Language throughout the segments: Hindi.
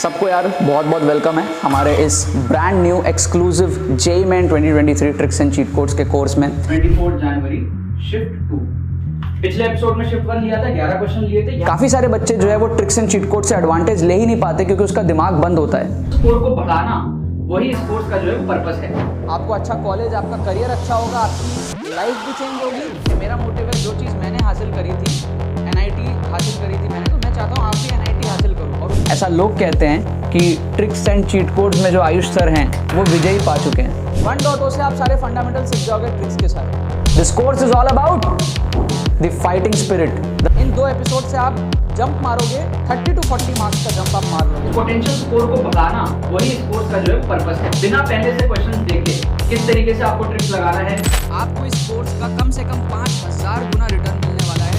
सबको यार बहुत बहुत वेलकम है हमारे इस brand new exclusive JEE main 2023 tricks and cheat codes के कोर्स में 24 जनवरी शिफ्ट 2। पिछले एपिसोड में शिफ्ट 1 लिया था, 11 क्वेश्चन लिए थे। काफी सारे बच्चे जो है वो ट्रिक्स एंड चीट कोड से एडवांटेज ले ही नहीं पाते क्योंकि उसका दिमाग बंद होता है। स्कोर को बढ़ाना वही इस कोर्स का जो है पर्पस है। आपको अच्छा कॉलेज, आपका करियर अच्छा होगा, आपकी लाइफ भी चेंज होगी। मेरा मोटिव है, जो चीज़ मैंने हासिल करी थी, NIT हासिल करी थी मैंने, तो मैं चाहता हूँ आप भी NIT हासिल करो। और ऐसा लोग कहते हैं कि ट्रिक्स एंड चीट कोड्स में जो आयुष सर हैं वो विजयी पा चुके हैं। 1.0 से आप सारे फंडामेंटल सीख जाओगे ट्रिक्स के साथ। This course is all about the fighting spirit. In 2 episode से आप जंप मारोगे, 30 to 40 मार्क्स का जंप आप मार लोगे। पोटेंशियल स्कोर को बढ़ाना वही इस कोर्स का जो है पर्पस है। बिना पहले से क्वेश्चन देखे किस तरीके से आपको ट्रिक्स लगाना है। आपको इस कोर्स का कम से कम 5000 गुना रिटर्न मिलने वाला है।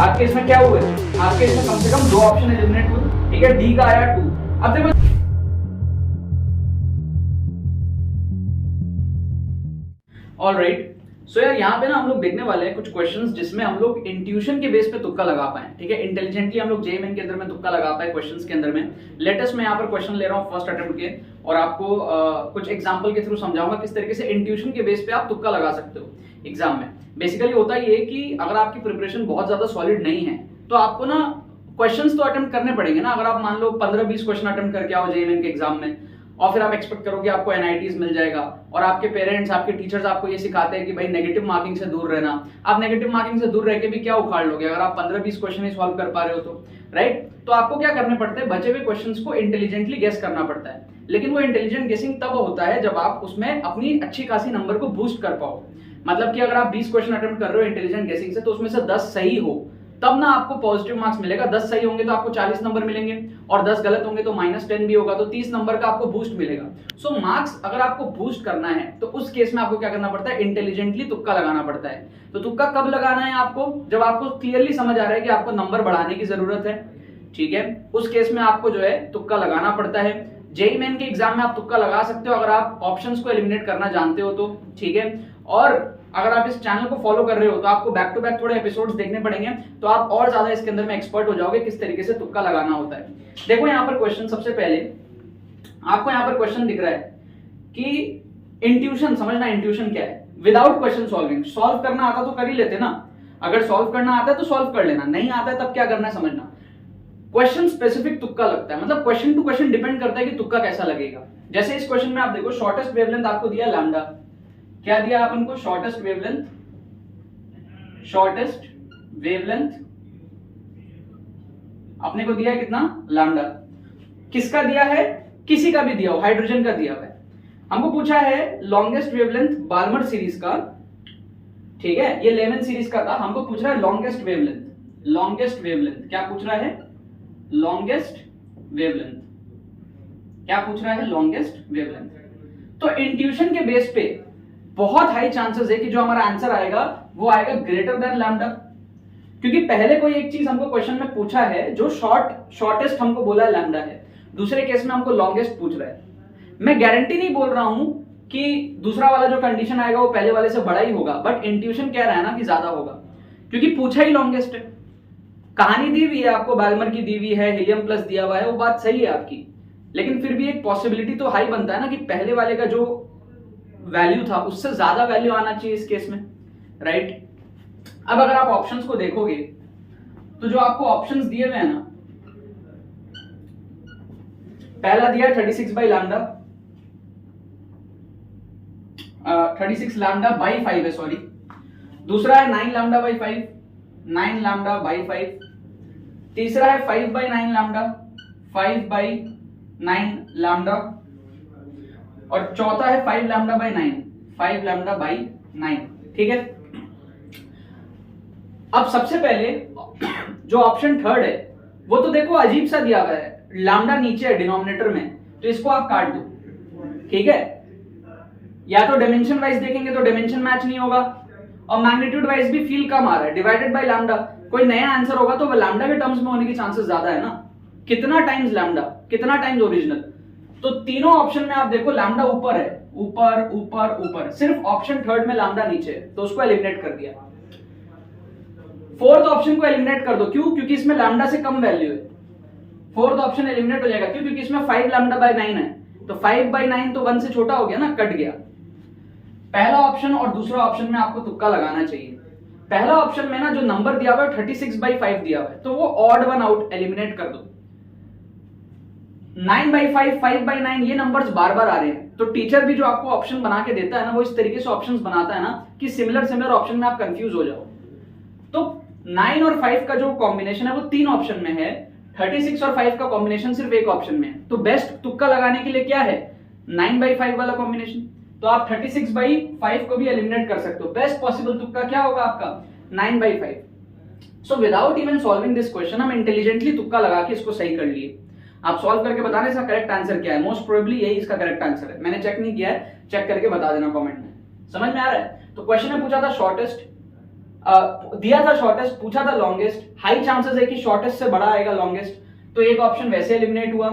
आपके इसमें क्या हुआ है? आपके इसमें कम से कम 2 ऑप्शन एलिमिनेट हुए, ठीक है। डी का आया 2। अब देखो ऑलराइट, सो यार यहाँ पे ना हम लोग देखने वाले हैं कुछ क्वेश्चंस जिसमें हम लोग इंट्यूशन के बेस पे तुक्का लगा पाए, ठीक है। इंटेलिजेंटली हम लोग जेईई मेन के अंदर में तुक्का लगा पाए क्वेश्चंस के अंदर में। लेटेस्ट मैं यहाँ पर क्वेश्चन ले रहा हूँ फर्स्ट अटेम्प्ट के, और आपको कुछ एग्जांपल के थ्रू समझाऊंगा किस तरीके से इंट्यूशन के बेस पे आप तुक्का लगा सकते हो एग्जाम में। बेसिकली होता ये कि अगर आपकी प्रिपरेशन बहुत ज्यादा सॉलिड नहीं है तो आपको ना क्वेश्चंस तो अटेम्प्ट करने पड़ेंगे ना। अगर आप मान लो 15-20 क्वेश्चन अटेम्प्ट करके आओ जेईई मेन के एग्जाम में, और फिर आप एक्सपेक्ट करोगे आपको NITs मिल जाएगा, और आपके पेरेंट्स, आपके टीचर्स आपको ये सिखाते हैं कि भाई नेगेटिव मार्किंग से दूर रहना। आप नेगेटिव मार्किंग से दूर रह के भी क्या उखाड़ लोगे अगर आप 15-20 क्वेश्चन ही सॉल्व कर पा रहे हो तो, राइट। तो आपको क्या करने पड़ते हैं, बचे हुए क्वेश्चंस को इंटेलिजेंटली गेस करना पड़ता है। लेकिन वो इंटेलिजेंट गेसिंग तब होता है जब आप उसमें अपनी अच्छी खासी नंबर को बूस्ट कर पाओ। मतलब कि अगर आप 20 क्वेश्चन अटेम्प्ट कर रहे हो इंटेलिजेंट गेसिंग से, तो उसमें से 10 सही हो तब ना आपको पॉजिटिव मार्क्स मिलेगा। 10 सही होंगे तो आपको 40 नंबर मिलेंगे, और 10 गलत होंगे तो -10 भी होगा, तो 30 नंबर का आपको बूस्ट मिलेगा। सो मार्क्स अगर आपको बूस्ट करना है तो उस केस में आपको क्या करना पड़ता है, इंटेलिजेंटली तुक्का लगाना पड़ता है। तो तुक्का कब लगाना है आपको, जब आपको क्लियरली समझ आ रहा है कि आपको नंबर बढ़ाने की जरूरत है, ठीक है। उस केस में आपको जो है तुक्का लगाना पड़ता है। जेईई मेन के एग्जाम में आप तुक्का लगा सकते हो अगर आप ऑप्शंस को एलिमिनेट करना जानते हो तो, ठीक है। और अगर आप इस चैनल को फॉलो कर रहे हो तो आपको बैक टू बैक थोड़े एपिसोड्स देखने पड़ेंगे, तो आप और ज्यादा इसके अंदर में एक्सपर्ट हो जाओगे किस तरीके से तुक्का लगाना होता है। देखो यहाँ पर क्वेश्चन, सबसे पहले आपको यहाँ पर क्वेश्चन दिख रहा है कि इंट्यूशन समझना, इंट्यूशन क्या है। विदाउट क्वेश्चन सॉल्विंग, सॉल्व करना आता तो कर ही लेते ना। अगर सॉल्व करना आता है तो सॉल्व कर लेना, नहीं आता है तब क्या करना है समझना। क्वेश्चन स्पेसिफिक तुक्का लगता है, मतलब क्वेश्चन टू क्वेश्चन डिपेंड करता है कि तुक्का कैसा लगेगा। जैसे इस क्वेश्चन में आप देखो, शॉर्टेस्ट वेवलेंथ आपको दिया लैम्डा। क्या दिया अपन को, शॉर्टेस्ट वेवलेंथ, शॉर्टेस्ट वेवलेंथ अपने को दिया कितना, लैम्डा। किसका दिया है, किसी का भी दिया हो, हाइड्रोजन का दिया हुआ है। हमको पूछा है लॉन्गेस्ट वेवलेंथ बार्मर सीरीज का, ठीक है, ये लेमन सीरीज का था। हमको पूछ रहा है लॉन्गेस्ट वेवलेंथ। लॉन्गेस्ट वेवलेंथ क्या पूछ रहा है, लॉन्गेस्ट वेवलेंथ क्या पूछ रहा है, लॉन्गेस्ट वेवलेंथ। तो इंट्यूशन के बेस पे बहुत हाई चांसेस है कि जो हमारा आंसर आएगा वो आएगा ग्रेटर देन लैम्डा, क्योंकि पहले कोई एक चीज हमको क्वेश्चन में पूछा है जो शॉर्टेस्ट हमको बोला है लैम्डा है, दूसरे केस में हमको लॉन्गेस्ट पूछ रहा है। मैं गारंटी नहीं बोल रहा हूं कि दूसरा वाला जो कंडीशन आएगा वो पहले वाले से बड़ा ही होगा, बट इंट्यूशन कह रहा है ना कि ज्यादा होगा, क्योंकि पूछा ही लॉन्गेस्ट है। कहानी दी हुई है आपको, बाल्मर की दी हुई है, हीलियम प्लस दिया हुआ है, वो बात सही है आपकी, लेकिन फिर भी एक पॉसिबिलिटी तो हाई बनता है ना कि पहले वाले का जो वैल्यू था उससे ज्यादा वैल्यू आना चाहिए इस केस में, राइट। अब अगर आप ऑप्शंस को देखोगे तो जो आपको ऑप्शंस दिए हुए हैं ना, पहला दिया 36 बाई लैम्डा, 36 लैम्डा बाई 5 है, सॉरी। दूसरा है 9 लैम्डा बाई 5, 9 लैम्डा बाई 5। तीसरा है 5 बाई 9 लैम्डा, 5 बाई 9 लैम्डा। और चौथा है 5 लैम्डा बाई 9, 5 लैम्डा बाई 9, ठीक है। अब सबसे पहले जो ऑप्शन थर्ड है वो तो देखो अजीब सा दिया हुआ है, लैम्डा नीचे है डिनोमिनेटर में, तो इसको आप काट दो, ठीक है। या तो डायमेंशन वाइज देखेंगे तो डायमेंशन मैच नहीं होगा, और मैग्नीट्यूड वाइज भी फील कम आ रहा है। डिवाइडेड बाय लैम्डा, कोई नया आंसर होगा तो वो लैम्डा के टर्म्स में होने के चांसेस ज्यादा है ना। कितना टाइम्स लैम्डा, कितना टाइम्स ओरिजिनल, तो तीनों ऑप्शन में आप देखो लैम्डा ऊपर है, ऊपर ऊपर ऊपर, सिर्फ ऑप्शन थर्ड में लैम्डा नीचे है, तो उसको एलिमिनेट कर दिया। फोर्थ ऑप्शन को एलिमिनेट कर दो, क्यों? क्योंकि इसमें लैम्डा से कम वैल्यू है। फोर्थ ऑप्शन एलिमिनेट हो जाएगा, क्यों? क्योंकि इसमें 5 लैम्डा बाय 9 है, तो 5 बाय 9 तो 1 से छोटा हो गया ना, कट गया। पहला ऑप्शन और दूसरा ऑप्शन में आपको तुक्का लगाना चाहिए। पहला ऑप्शन में ना जो नंबर दिया हुआ है 36 बाई 5 दिया हुआ है, तो वो ऑड वन आउट एलिमिनेट कर दो। 9 बाई 5, 5 बाई 9 ये नंबर्स बार बार आ रहे हैं, तो टीचर भी जो आपको ऑप्शन बना के देता है ना, वो इस तरीके से ऑप्शंस बनाता है ना कि सिमिलर ऑप्शन में आप कंफ्यूज हो जाओ। तो 9 और 5 का जो कॉम्बिनेशन है वो 3 ऑप्शन में है, 36 और 5 का कॉम्बिनेशन सिर्फ एक ऑप्शन में है। तो बेस्ट तुक्का लगाने के लिए क्या है? 9 बाई 5 वाला कॉम्बिनेशन। तो आप 36 बाई 5 को भी एलिमिनेट कर सकते हो। बेस्ट पॉसिबल तुक्का क्या होगा आपका? 9 by 5। So without even solving this question हम इंटेलिजेंटली तुक्का लगा के इसको सही कर लिए। आप सॉल्व करके बताने इसका करेक्ट आंसर क्या है। मोस्ट प्रोबेबली यही इसका करेक्ट आंसर है। मैंने चेक नहीं किया है, चेक करके बता देना कमेंट में। समझ में आ रहा है? तो क्वेश्चन में पूछा था शॉर्टेस्ट, दिया था शॉर्टेस्ट, पूछा था लॉन्गेस्ट। हाई चांसेस है कि शॉर्टेस्ट से बड़ा आएगा लॉन्गेस्ट, तो एक ऑप्शन वैसे एलिमिनेट हुआ।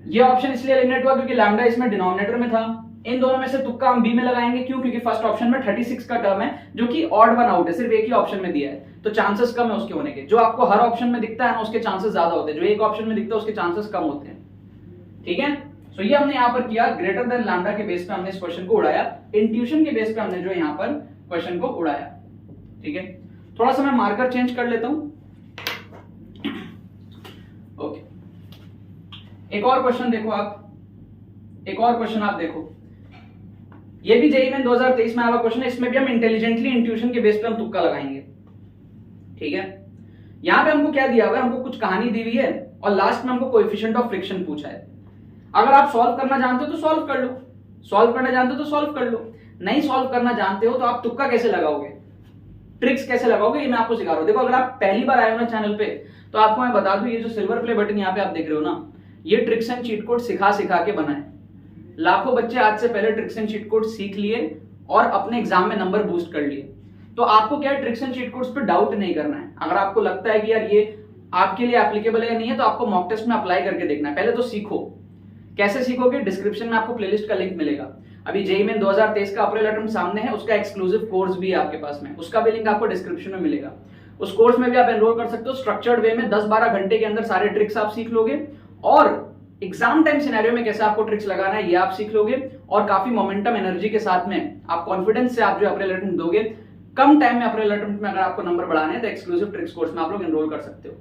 ये ऑप्शन इसलिए एलिमिनेट हुआ क्योंकि लैम्डा इसमें डिनोमिनेटर में था। इन दोनों में से तुक्का हम बी में लगाएंगे, क्यों? क्योंकि फर्स्ट ऑप्शन में 36 का टर्म है जो कि ऑड वन आउट है, सिर्फ एक ही ऑप्शन में दिया है, तो चांसेस कम है उसके होने के। जो आपको हर ऑप्शन में दिखता है ना उसके चांसेस ज्यादा होते हैं, जो एक ऑप्शन में दिखता है उसके चांसेस कम होते हैं। ठीक है, सो ये हमने यहां पर किया, ग्रेटर देन लैम्डा के बेस पे हमने इस क्वेश्चन को उड़ाया, इंट्यूशन के बेस पे हमने जो यहां पर क्वेश्चन को उड़ाया। ठीक है, थोड़ा सा मैं मार्कर चेंज कर लेता हूं। ओके, एक और क्वेश्चन देखो आप, एक और क्वेश्चन आप देखो, ये भी जेईई में 2023 में आया हुआ क्वेश्चन है। इसमें भी हम इंटेलिजेंटली इंट्यूशन के बेस पे हम तुक्का लगाएंगे। ठीक है, यहां पे हमको क्या दिया हुआ है? हमको कुछ कहानी दी हुई है और लास्ट में हमको कोएफिशिएंट ऑफ फ्रिक्शन पूछा है। अगर आप सॉल्व करना जानते हो तो सॉल्व कर लो, सॉल्व करना जानते हो तो सॉल्व कर लो, नहीं सॉल्व करना जानते हो तो आप तुक्का कैसे लगाओगे, ट्रिक्स कैसे लगाओगे, ये मैं आपको सिखा रहा हूं। देखो, अगर आप पहली बार आए हो ना चैनल पे, तो आपको मैं बता दूं, ये जो सिल्वर प्ले बटन यहाँ पे आप देख रहे हो ना, ये ट्रिक्स एंड चीट कोड सिखा सिखा के बना है। लाखों बच्चे आज से पहले ट्रिक्स एंड चीट कोड सीख लिए और अपने एग्जाम में नंबर बूस्ट कर लिए। तो आपको क्या है, ट्रिक्स एंड चीट कोड्स पे डाउट नहीं करना है। अगर आपको लगता है कि यार ये आपके लिए एप्लीकेबल है या नहीं है, तो आपको मॉक टेस्ट में अप्लाई करके देखना है। पहले तो सीखो। कैसे सीखोगे? डिस्क्रिप्शन में आपको प्लेलिस्ट का लिंक मिलेगा। अभी जेईई में 2023 का अप्रैल अटेम्प्ट सामने है, उसका एक्सक्लूसिव कोर्स भी है आपके पास में, उसका भी लिंक आपको डिस्क्रिप्शन में मिलेगा। उस कोर्स में भी आप एनरोल कर सकते हो। स्ट्रक्चर्ड वे में 10-12 घंटे के अंदर सारे ट्रिक्स आप सीख लोगे और एग्जाम टाइम सिनेरियो में कैसे आपको ट्रिक्स लगाना है ये आप सीख लोगे, और काफी मोमेंटम एनर्जी के साथ में आप कॉन्फिडेंस से आप जो अप्रैल अटेम्प्ट दोगे, कम टाइम में अप्रैल अटेम्प्ट में अगर आपको नंबर बढ़ाने हैं तो एक्सक्लूसिव ट्रिक्स कोर्स में आप लोग एनरोल कर सकते हो।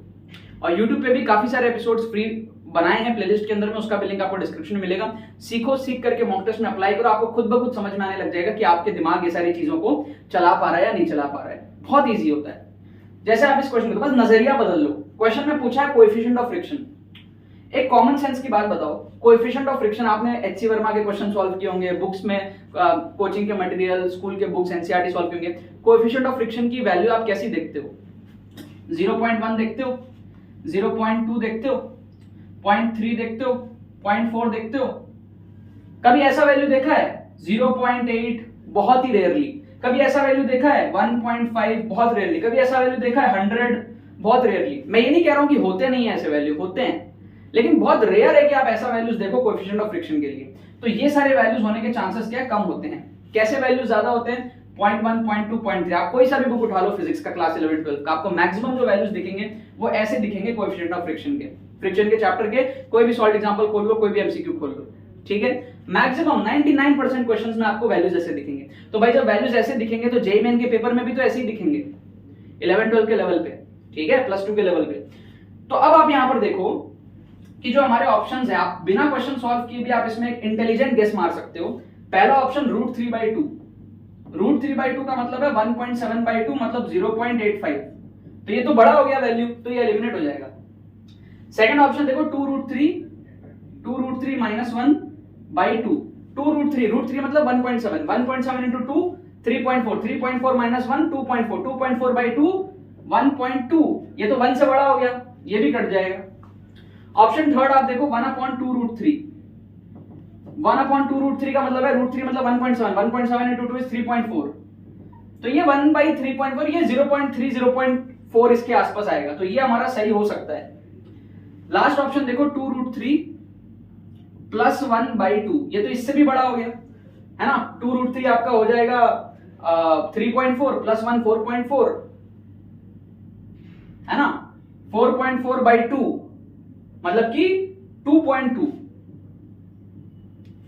और यूट्यूब पे भी काफी सारे एपिसोड्स फ्री बनाए हैं प्लेलिस्ट के अंदर में, उसका भी लिंक आपको डिस्क्रिप्शन में मिलेगा। सीखो, सीख करके मॉक टेस्ट में अप्लाई करो, आपको खुद ब खुद समझ में आने लग जाएगा कि आपके दिमाग ये सारी चीजों को चला पा रहा है या नहीं चला पा रहा है। बहुत ईजी होता है। जैसे आप इस क्वेश्चन को बस नजरिया बदल लो। क्वेश्चन में पूछा है कोएफिशिएंट ऑफ फ्रिक्शन। एक कॉमन सेंस की बात बताओ, कोएफिशिएंट ऑफ फ्रिक्शन आपने एचसी वर्मा के क्वेश्चन सॉल्व किए होंगे, बुक्स में कोचिंग के मटेरियल, स्कूल के बुक्स, एनसीईआरटी सॉल्व किए होंगे। कोएफिशिएंट ऑफ फ्रिक्शन की वैल्यू आप कैसी देखते हो? 0.1 देखते हो, 0.2 देखते हो, 0.3 देखते हो, 0.4 देखते हो? कभी ऐसा वैल्यू देखा है? 0.8 बहुत ही रेयरली। कभी ऐसा वैल्यू देखा है? 1.5 बहुत रेयरली। कभी ऐसा वैल्यू देखा है? 100 बहुत रेयरली। मैं ये नहीं कह रहा हूं कि होते नहीं है ऐसे वैल्यू, होते हैं, लेकिन बहुत रेयर है कि आप ऐसा वैल्यूज देखो कोएफिशिएंट ऑफ फ्रिक्शन के लिए। तो ये सारे वैल्यूज होने के चांसेस क्या कम होते हैं। कैसे वैल्यूज ज्यादा होते हैं? 0.1, 0.2, 0.3। आप कोई सा भी बुक उठा लो फिजिक्स का क्लास 11, 12 का, आपको मैक्सिमम जो वैल्यूज दिखेंगे वो ऐसे दिखेंगे कोएफिशिएंट ऑफ फ्रिक्शन के। फ्रिक्शन के चैप्टर के कोई भी सॉल्व एग्जांपल खोल लो, कोई भी एमसीक्यू खोल लो, ठीक है। मैक्सिमम 99% क्वेश्चंस में आपको वैल्यूज ऐसे दिखेंगे। तो भाई जब वैल्यूज ऐसे दिखेंगे तो जेईई मेन के पेपर में भी तो ऐसे ही दिखेंगे 11, 12 के लेवल पे, ठीक है, +2 के लेवल पे। तो अब आप यहां पर देखो कि जो हमारे ऑप्शंस हैं, आप बिना क्वेश्चन सॉल्व किए भी आप इसमें एक इंटेलिजेंट गेस मार सकते हो। पहला ऑप्शन √3/2। √3/2 का मतलब है 1.7/2 मतलब 0.85। तो ये तो बड़ा हो गया वैल्यू, तो ये एलिमिनेट हो जाएगा। सेकंड ऑप्शन देखो 2√3 -1/2। 2√3 मतलब 1.7, 1.7 into 2 3.4, 3.4 - 1 2.4, 2.4/2 1.2। ये तो 1 से बड़ा हो गया, ये भी कट जाएगा। ऑप्शन थर्ड आप देखो 1/2√3। 1/2√3 का मतलब है √3 मतलब 1.7, 1.7 into 2 is 3.4। तो ये 1/3.4, ये 0.3 0.4 इसके आसपास आएगा, तो ये हमारा सही हो सकता है। लास्ट ऑप्शन देखो 2√3 +1/2, ये तो इससे भी बड़ा हो गया है ना। 2√3 आपका हो जाएगा 3.4 +1 4.4 है ना। 4.4/2 मतलब कि 2.2।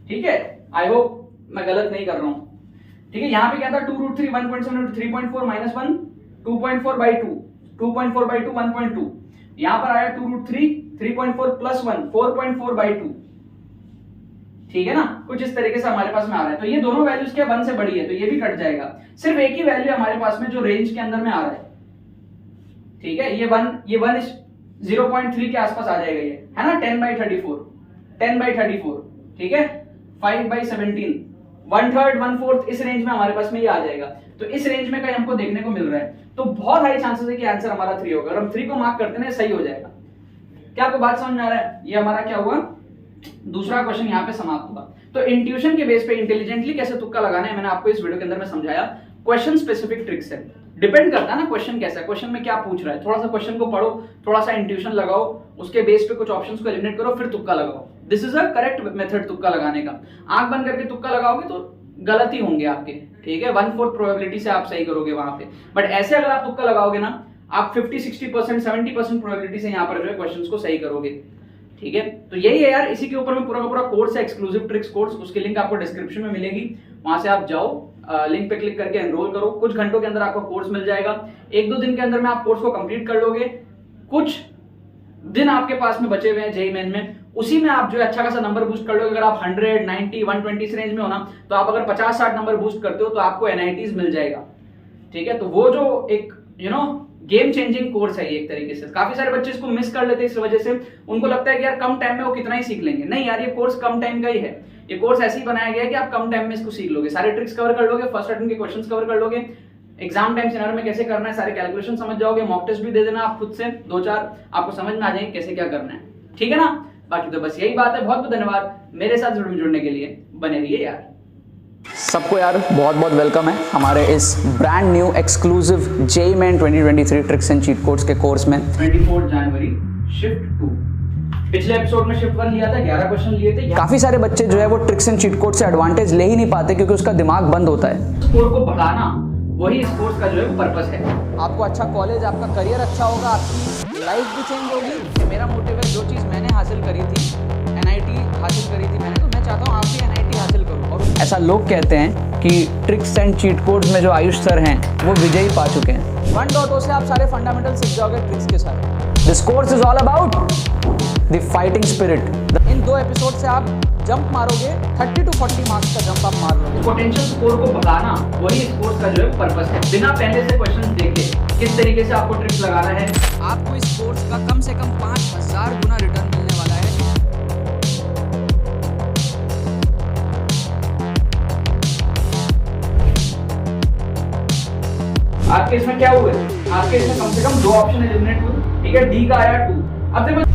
ठीक है, आई होप मैं गलत नहीं कर रहा हूं। ठीक है, यहां पे क्या था 2√3 1.7 3.4 -1 2.4/2 2.4/2 1.2। यहां पर आया 2√3 3.4 +1 4.4/2। ठीक है ना, कुछ इस तरीके से हमारे पास में आ रहा है। तो ये दोनों वैल्यूज क्या 1 से बड़ी है, तो ये भी कट जाएगा। सिर्फ एक ही वैल्यू हमारे पास में जो रेंज के अंदर में आ रहा है। ठीक है, ये 1 0.3 के आसपास आ जाएगा, ये है ना। 10/34 10/34। ठीक है, 5/17 1/3 1/4 इस रेंज में हमारे पास में ये आ जाएगा। तो इस रेंज में कहीं हमको देखने को मिल रहा है, तो बहुत हाई चांसेस है कि आंसर हमारा 3 होगा। अगर हम 3 को मार्क करते हैं सही हो जाएगा। क्या आपको बात समझ में आ रहा है? ये हमारा क्या हुआ, दूसरा क्वेश्चन यहाँ पे समाप्त हुआ। तो इंट्यूशन के बेस पे इंटेलिजेंटली कैसे तुक्का लगाना है मैंने आपको इस वीडियो के अंदर में समझाया। क्वेश्चन स्पेसिफिक ट्रिक्स है, डिपेंड करता है ना क्वेश्चन कैसा है, क्वेश्चन में क्या पूछ रहा है। थोड़ा सा क्वेश्चन को पढ़ो, थोड़ा सा इंट्यूशन लगाओ, उसके बेस पे कुछ ऑप्शंस को एलिमिनेट करो, फिर तुक्का लगाओ। This is a correct method तुक्का लगाने का। आंख बंद करके तुक्का लगाओगे तो गलत ही होंगे आपके। ठीक है, 1/4 प्रोबेबिलिटी से आप सही करोगे वहां पे। बट ऐसे अगर आप तुक्का लगाओगे ना, आप 50-60% 70% प्रोबेबिलिटी से यहाँ पर जो है क्वेश्चंस को सही करोगे। ठीक है, तो यही है यार, इसी के ऊपर में पूरा का पूरा कोर्स है, एक्सक्लूसिव ट्रिक्स कोर्स। उसकी लिंक आपको डिस्क्रिप्शन में मिलेगी, वहां से आप जाओ, लिंक पे क्लिक करके एनरोल करो। कुछ घंटों के अंदर आपको कोर्स मिल जाएगा। 1-2 दिन के अंदर में आप कोर्स को कंप्लीट कर लोगे। कुछ दिन आपके पास में बचे हुए हैं जेईई मेन में, उसी में आप जो है अच्छा खासा नंबर बूस्ट कर लोगे। अगर आप 100 90 120 इस रेंज में हो ना, तो आप अगर 50-60 नंबर बूस्ट करते हो तो आपको NITs मिल जाएगा। ठीक है, तो वो जो एक गेम चेंजिंग कोर्स है ये एक तरीके से। काफी सारे बच्चे इसको मिस कर लेते हैं, इस वजह से उनको लगता है कि यार कम टाइम में वो कितना ही सीख लेंगे। नहीं यार, ये कोर्स कम टाइम का ही है। ये कोर्स ऐसे ही बनाया गया है कि आप कम टाइम में इसको सीख लोगे, सारे ट्रिक्स कवर कर लोगे, फर्स्ट अटेम्प्ट के क्वेश्चंस कवर कर लोगे, एग्जाम टाइम सिनेरियो में कैसे करना है सारे कैलकुलेशन समझ जाओगे। मॉक टेस्ट भी दे देना आप खुद से 2-4, आपको समझ में आ जाएंगे कैसे क्या करना है। ठीक है ना, बाकी तो बस यही बात है। बहुत बहुत धन्यवाद मेरे साथ जुड़ने के लिए, बने रहिए यार। सबको यार बहुत बहुत वेलकम है हमारे इस brand new exclusive JEE main 2023 tricks and cheat codes के कोर्स में। 24 जनवरी शिफ्ट 2। पिछले एपिसोड में शिफ्ट 1 लिया था, 11 क्वेश्चन लिए थे। काफी सारे बच्चे जो है वो ट्रिक्स एंड चीट कोड से एडवांटेज ले ही नहीं पाते क्योंकि उसका दिमाग बंद होता है। स्कोर को बढ़ाना वही इस कोर्स का जो है पर्पस है। आपको अच्छा कॉलेज, आपका करियर अच्छा होगा, आपकी लाइफ भी चेंज होगी। मेरा मोटिव है, जो चीज़ मैंने हासिल करी थी, NIT हासिल करी थी मैंने, तो मैं चाहता हूँ आप भी NIT हासिल करो। और ऐसा लोग कहते हैं कि ट्रिक्स एंड चीट कोड्स में जो आयुष सर हैं वो विजयी पा चुके हैं। 1.0 से आप सारे फंडामेंटल सीख जाओगे ट्रिक्स के साथ। This course is all about the fighting spirit. In 2 episode से आप जंप मारोगे, 30 to 40 मार्क्स का जंप आप मार लोगे। पोटेंशियल स्कोर को बढ़ाना वही इस कोर्स का जो है पर्पस है। बिना पहले से क्वेश्चन देखे किस तरीके से आपको ट्रिक्स लगाना है। आपको इस कोर्स का कम से कम 5000 गुना रिटर्न मिलने वाला है। आपके इसमें क्या हुआ? आपके इसमें कम से कम 2 ऑप्शन एलिमिनेट हुए। ठीक है, डी का आया 2। अब देखो